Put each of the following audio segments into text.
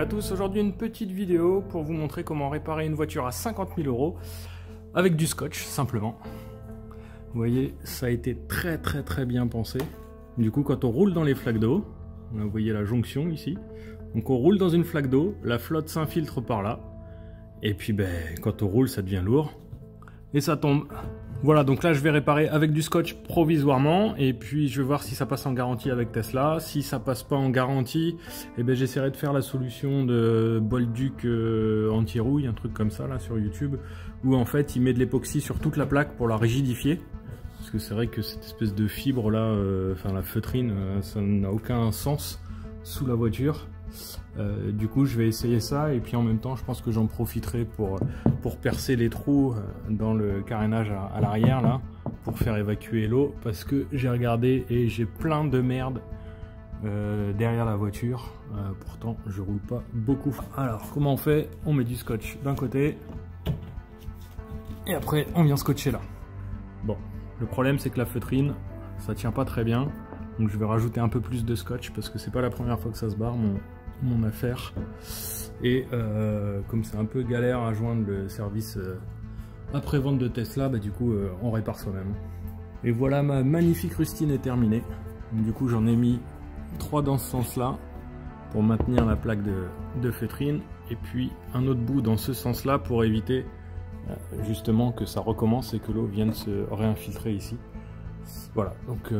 à tous, aujourd'hui une petite vidéo pour vous montrer comment réparer une voiture à 50 000 € avec du scotch simplement. Vous voyez, ça a été très bien pensé. Du coup, quand on roule dans les flaques d'eau, vous voyez la jonction ici, donc on roule dans une flaque d'eau, la flotte s'infiltre par là, et puis quand on roule ça devient lourd, et ça tombe. Voilà, donc là je vais réparer avec du scotch provisoirement, et puis je vais voir si ça passe en garantie avec Tesla. Si ça passe pas en garantie, j'essaierai de faire la solution de Bolduc anti-rouille, un truc comme ça là sur YouTube, où en fait il met de l'époxy sur toute la plaque pour la rigidifier. Parce que c'est vrai que cette espèce de fibre là, la feutrine, ça n'a aucun sens sous la voiture. Du coup je vais essayer ça, et puis en même temps je pense que j'en profiterai pour percer les trous dans le carénage à l'arrière là, pour faire évacuer l'eau, parce que j'ai regardé et j'ai plein de merde derrière la voiture. Pourtant je roule pas beaucoup. Alors comment on fait? On met du scotch d'un côté et après on vient scotcher là. Bon, le problème c'est que la feutrine ça tient pas très bien, donc je vais rajouter un peu plus de scotch parce que c'est pas la première fois que ça se barre mon affaire, et comme c'est un peu galère à joindre le service après-vente de Tesla, du coup on répare soi-même. Et voilà, ma magnifique rustine est terminée. Du coup j'en ai mis 3 dans ce sens là pour maintenir la plaque de feutrine, et puis un autre bout dans ce sens là pour éviter justement que ça recommence et que l'eau vienne se réinfiltrer ici. Voilà, donc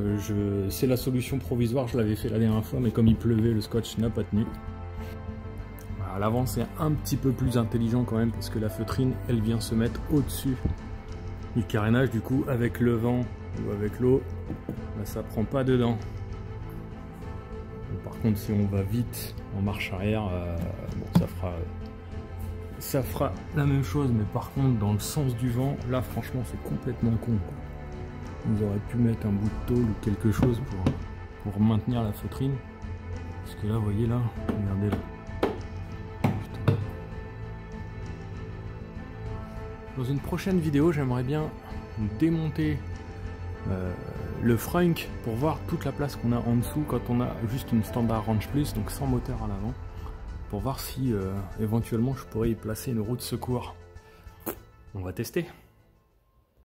c'est la solution provisoire. Je l'avais fait la dernière fois, mais comme il pleuvait, le scotch n'a pas tenu. À l'avant c'est un petit peu plus intelligent quand même, parce que la feutrine elle vient se mettre au-dessus du carénage. Du coup avec le vent ou avec l'eau, ça prend pas dedans. Par contre si on va vite en marche arrière, ça fera la même chose, mais par contre dans le sens du vent, là franchement c'est complètement con quoi. Vous aurez pu mettre un bout de tôle ou quelque chose pour maintenir la feutrine, parce que là vous voyez là, regardez là. Dans une prochaine vidéo, j'aimerais bien démonter le frunk pour voir toute la place qu'on a en dessous quand on a juste une standard Range Plus, donc sans moteur à l'avant, pour voir si éventuellement je pourrais y placer une roue de secours. On va tester.